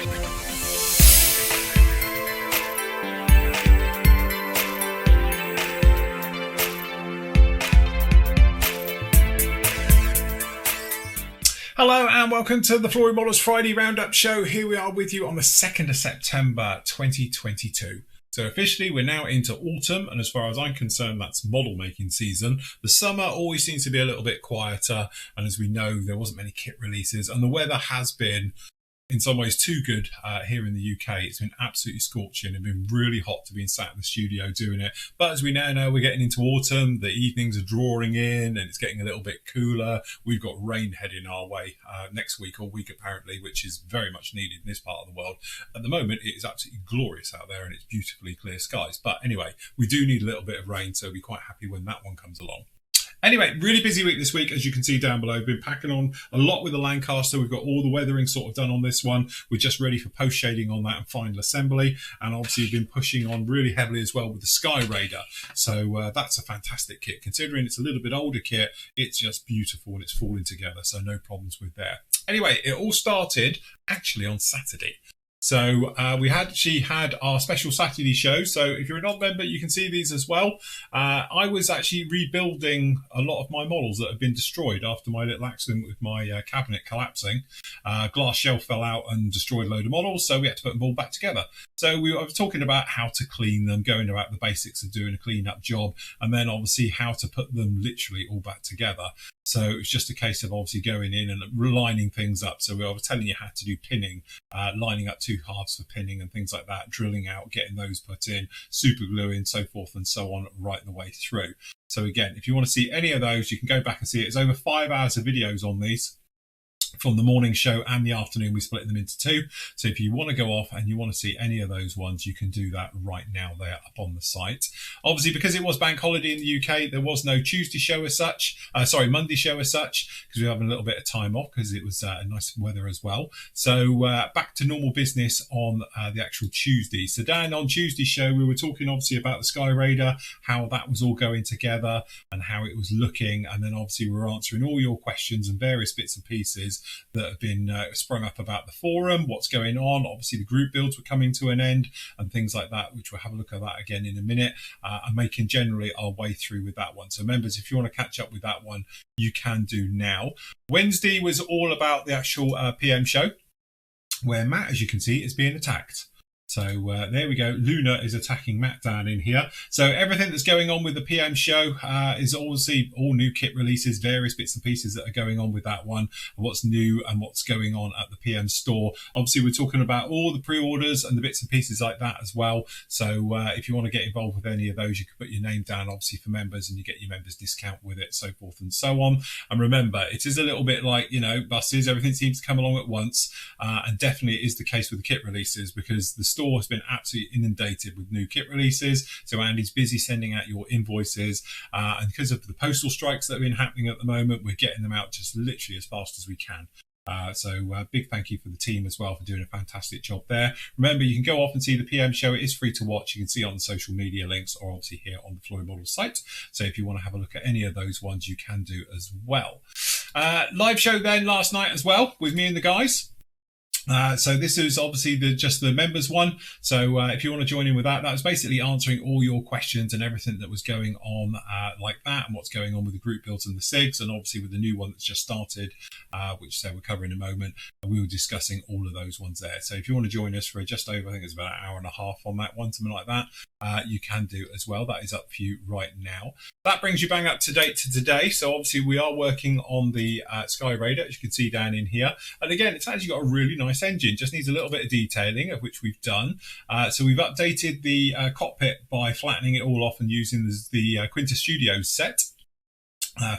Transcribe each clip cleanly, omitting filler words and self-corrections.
Hello and welcome to the Flory Models Friday Roundup Show. Here we are with you on the 2nd of September 2022. So officially we're now into autumn, and as far as I'm concerned that's model making season. The summer always seems to be a little bit quieter, and as we know there wasn't many kit releases, and the weather has been in some ways too good here in the UK. It's been absolutely scorching and been really hot to be sat in the studio doing it. But as we now know, we're getting into autumn, the evenings are drawing in and it's getting a little bit cooler. We've got rain heading our way next week or week apparently, which is very much needed in this part of the world. At the moment, it is absolutely glorious out there and it's beautifully clear skies. But anyway, we do need a little bit of rain, so we'll be quite happy when that one comes along. Anyway, really busy week this week, as you can see down below. We've been packing on a lot with the Lancaster. We've got all the weathering sort of done on this one. We're just ready for post shading on that and final assembly. And obviously we've been pushing on really heavily as well with the Skyraider. So that's a fantastic kit. Considering it's a little bit older kit, it's just beautiful and it's falling together. So no problems with there. Anyway, it all started actually on Saturday. So we actually had our special Saturday show. So if you're a non-member, you can see these as well. I was actually rebuilding a lot of my models that have been destroyed after my little accident with my cabinet collapsing. Glass shelf fell out and destroyed a load of models, so we had to put them all back together. So I was talking about how to clean them, going about the basics of doing a clean-up job, and then obviously how to put them literally all back together. So it's just a case of obviously going in and lining things up. So I was telling you how to do pinning, lining up two halves for pinning and things like that, drilling out, getting those put in, super gluing, so forth and so on, right the way through. So again, if you want to see any of those, you can go back and see it. It's over 5 hours of videos on these. From the morning show and the afternoon, we split them into two. So if you want to go off and you want to see any of those ones, you can do that right now there up on the site. Obviously, because it was bank holiday in the UK, there was no Tuesday show as such. Monday show as such, because we were having a little bit of time off because it was nice weather as well. So back to normal business on the actual Tuesday. So down on Tuesday show, we were talking obviously about the Skyraider, how that was all going together and how it was looking. And then obviously we were answering all your questions and various bits and pieces that have been sprung up about the forum, what's going on. Obviously the group builds were coming to an end and things like that, which we'll have a look at that again in a minute, and making generally our way through with that one. So members, if you want to catch up with that one, you can do now. Wednesday was all about the actual PM show, where Matt, as you can see, is being attacked. So there we go. Luna is attacking Matt down in here. So everything that's going on with the PM show is obviously all new kit releases, various bits and pieces that are going on with that one, and what's new and what's going on at the PM store. Obviously, we're talking about all the pre-orders and the bits and pieces like that as well. So if you want to get involved with any of those, you can put your name down, obviously, for members, and you get your members discount with it, so forth and so on. And remember, it is a little bit like, you know, buses. Everything seems to come along at once, and definitely it is the case with the kit releases, because the store has been absolutely inundated with new kit releases. So Andy's busy sending out your invoices, and because of the postal strikes that have been happening at the moment, we're getting them out just literally as fast as we can. So big thank you for the team as well for doing a fantastic job there. Remember, you can go off and see the PM show. It is free to watch. You can see it on the social media links, or obviously here on the Flory Models site. So if you want to have a look at any of those ones, you can do as well. Live show then last night as well with me and the guys. So this is obviously just the members one. So if you want to join in with that, that was basically answering all your questions and everything that was going on like that, and what's going on with the group builds and the SIGs, and obviously with the new one that's just started, which we'll cover in a moment. And we were discussing all of those ones there. So if you want to join us for just over, I think it's about an hour and a half on that one, something like that, you can do as well. That is up for you right now. That brings you bang up to date to today. So obviously we are working on the Skyraider, as you can see down in here. And again, it's actually got a really nice engine, just needs a little bit of detailing, of which we've done. So we've updated the cockpit by flattening it all off and using the Quinta Studios set.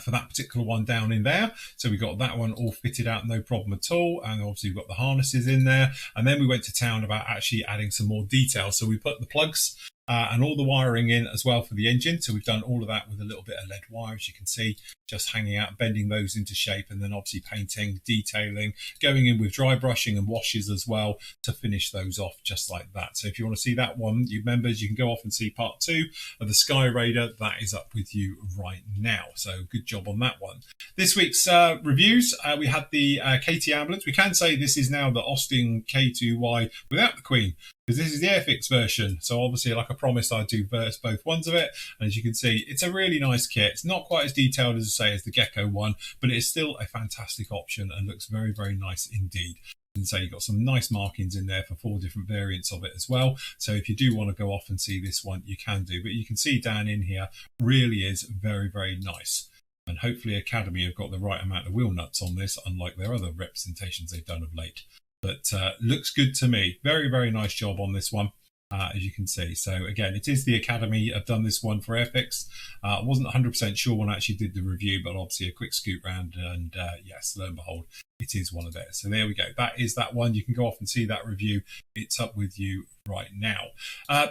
For that particular one down in there. So we got that one all fitted out, no problem at all. And obviously we've got the harnesses in there. And then we went to town about actually adding some more detail. So we put the plugs and all the wiring in as well for the engine. So we've done all of that with a little bit of lead wire, as you can see, just hanging out, bending those into shape, and then obviously painting, detailing, going in with dry brushing and washes as well to finish those off just like that. So if you want to see that one, you members, you can go off and see part 2 of the Skyraider. That is up with you right now. So good job on that one. This week's reviews, we had the KT ambulance. We can say this is now the Austin K2Y without the Queen, because this is the Airfix version. So obviously, like I promised, I'd do both ones of it. And as you can see, it's a really nice kit. It's not quite as detailed as I say as the Gecko one, but it's still a fantastic option and looks very, very nice indeed. And so you've got some nice markings in there for 4 different variants of it as well. So if you do want to go off and see this one, you can do. But you can see down in here really is very, very nice. And hopefully Academy have got the right amount of wheel nuts on this, unlike their other representations they've done of late. But looks good to me. Very, very nice job on this one, as you can see. So again, it is the Academy. I've done this one for Airfix. I wasn't 100% sure when I actually did the review, but obviously a quick scoot round, and yes, lo and behold, it is one of theirs. So there we go. That is that one. You can go off and see that review. It's up with you right now.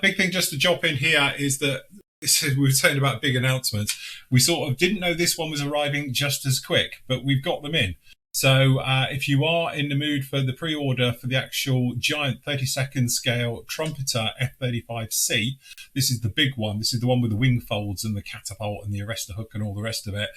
Big thing just to drop in here is that we were saying about big announcements. We sort of didn't know this one was arriving just as quick, but we've got them in. So if you are in the mood for the pre-order for the actual giant 32nd scale Trumpeter F-35C, this is the big one. This is the one with the wing folds and the catapult and the arrestor hook and all the rest of it.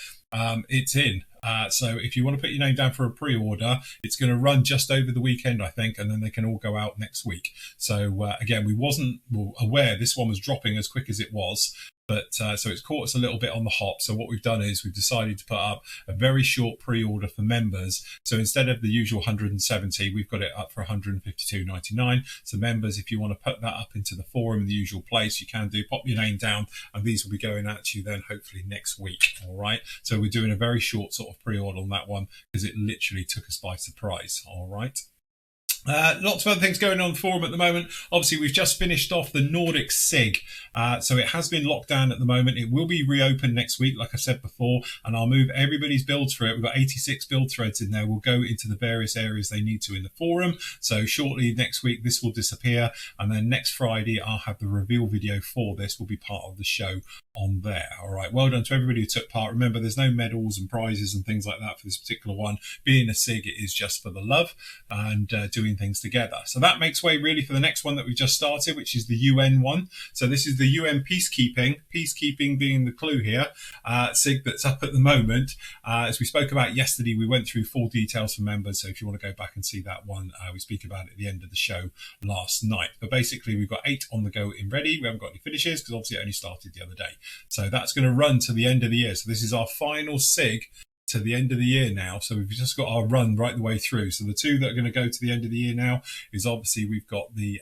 It's in. So if you want to put your name down for a pre-order, it's going to run just over the weekend, I think, and then they can all go out next week. So again, we wasn't aware this one was dropping as quick as it was. But so it's caught us a little bit on the hop. So what we've done is we've decided to put up a very short pre-order for members. So instead of the usual 170, we've got it up for 152.99. So members, if you want to put that up into the forum in the usual place, you can do. Pop your name down, and these will be going out to you then hopefully next week. All right. So we're doing a very short sort of pre-order on that one because it literally took us by surprise. All right. Lots of other things going on the forum at the moment. Obviously, we've just finished off the Nordic SIG. So it has been locked down at the moment. It will be reopened next week, like I said before, and I'll move everybody's builds for it. We've got 86 build threads in there. We'll go into the various areas they need to in the forum. So shortly next week, this will disappear. And then next Friday, I'll have the reveal video for this. Will be part of the show on there. All right. Well done to everybody who took part. Remember, there's no medals and prizes and things like that for this particular one. Being a SIG, it is just for the love and doing things together. So that makes way really for the next one that we've just started, which is the UN one. So this is the UN peacekeeping being the clue here, SIG that's up at the moment. As we spoke about yesterday, we went through full details for members. So if you want to go back and see that one, we speak about it at the end of the show last night. But basically, we've got 8 on the go in ready. We haven't got any finishes because obviously it only started the other day. So that's going to run to the end of the year. So this is our final SIG to the end of the year now. So we've just got our run right the way through. So the 2 that are going to go to the end of the year now is obviously we've got the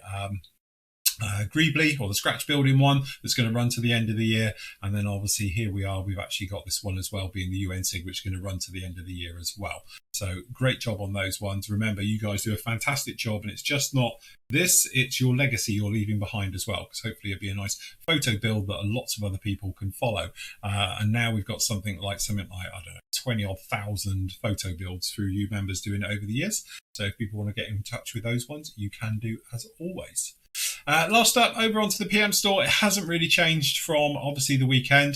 Greebly or the scratch building one that's going to run to the end of the year, and then obviously here we are, we've actually got this one as well being the UN SIG, which is going to run to the end of the year as well. So great job on those ones. Remember, you guys do a fantastic job, and it's just not this, it's your legacy you're leaving behind as well, because hopefully it'll be a nice photo build that lots of other people can follow. And now we've got something like I don't know, 20,000 odd photo builds through you members doing it over the years. So if people want to get in touch with those ones, you can do as always. Last up, over onto the PM store. It hasn't really changed from obviously the weekend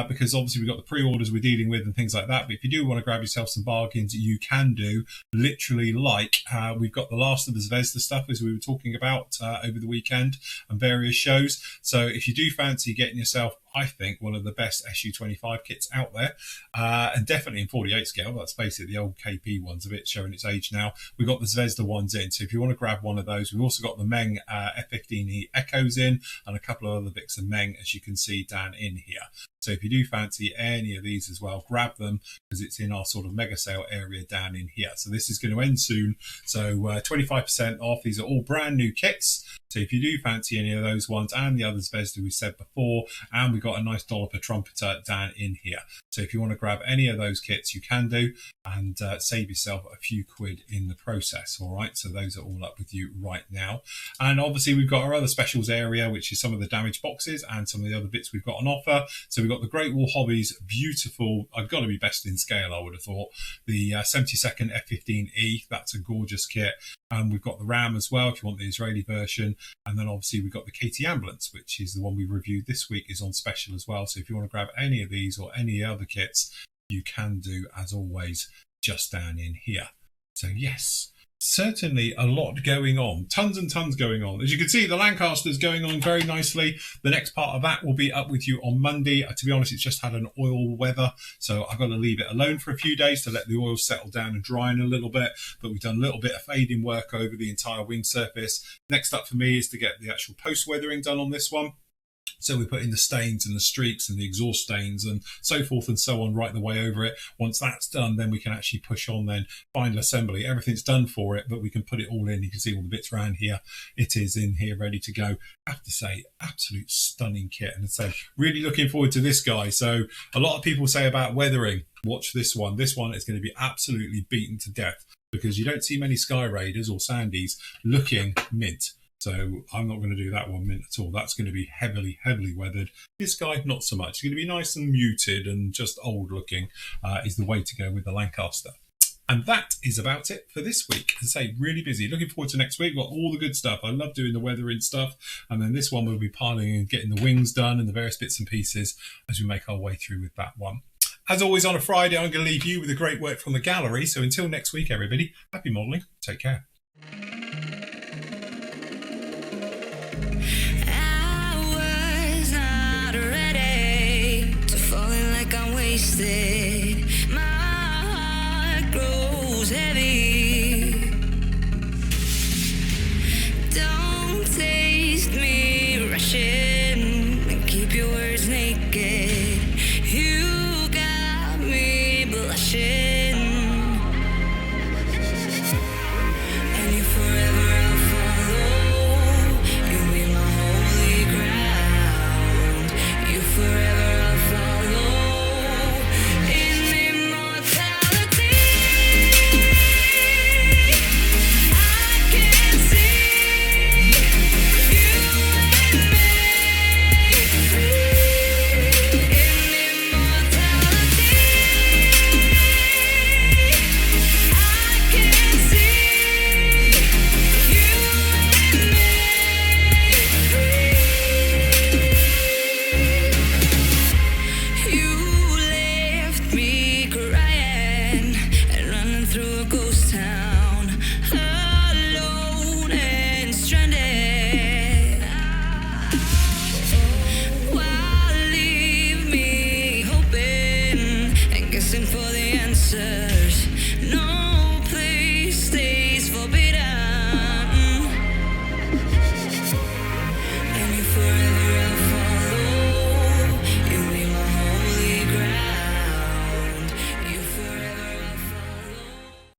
because obviously we've got the pre-orders we're dealing with and things like that. But if you do want to grab yourself some bargains, you can do. Literally, like we've got the last of the Zvezda stuff as we were talking about over the weekend and various shows. So if you do fancy getting yourself, I think, one of the best SU-25 kits out there, and definitely in 48 scale. Let's face it, the old KP one's a bit showing its age now. We've got the Zvezda ones in, so if you want to grab one of those, we've also got the Meng F-15E Echoes in, and a couple of other bits of Meng, as you can see down in here. So if you do fancy any of these as well, grab them because it's in our sort of mega sale area down in here. So this is going to end soon. So 25% off. These are all brand new kits. So if you do fancy any of those ones and the others Zvezda we said before, and we've got a nice dollar trumpeter down in here. So if you want to grab any of those kits, you can do, and save yourself a few quid in the process. All right. So those are all up with you right now. And obviously we've got our other specials area, which is some of the damaged boxes and some of the other bits we've got on offer. So we've got got the Great Wall Hobbies, beautiful, I've got to be best in scale, I would have thought. The 72nd F-15E, that's a gorgeous kit. And we've got the Ram as well, if you want the Israeli version. And then obviously we've got the KT Ambulance, which is the one we reviewed this week, is on special as well. So if you want to grab any of these or any other kits, you can do, as always, just down in here. So yes, certainly a lot going on. Tons and tons going on. As you can see, the Lancaster's going on very nicely. The next part of that will be up with you on Monday. To be honest, it's just had an oil weather, so I've got to leave it alone for a few days to let the oil settle down and dry in a little bit. But we've done a little bit of fading work over the entire wing surface. Next up for me is to get the actual post-weathering done on this one. So we put in the stains and the streaks and the exhaust stains and so forth and so on right the way over it. Once that's done, then we can actually push on then final assembly. Everything's done for it, but we can put it all in. You can see all the bits around here. It is in here ready to go. I have to say, absolute stunning kit. And so really looking forward to this guy. So a lot of people say about weathering, watch this one. This one is going to be absolutely beaten to death because you don't see many Skyraiders or Sandies looking mint. So I'm not going to do that one mint at all. That's going to be heavily, heavily weathered. This guy, not so much. It's going to be nice and muted and just old looking is the way to go with the Lancaster. And that is about it for this week. As I say, really busy. Looking forward to next week. Got all the good stuff. I love doing the weathering stuff. And then this one we'll be piling and getting the wings done and the various bits and pieces as we make our way through with that one. As always on a Friday, I'm going to leave you with a great work from the gallery. So until next week, everybody, happy modelling. Take care. Wasted. My heart grows heavy. Don't taste me rushing and keep your words naked. You got me blushing, and you forever I'll follow. You'll be my holy ground. You forever I'll follow. For the answer.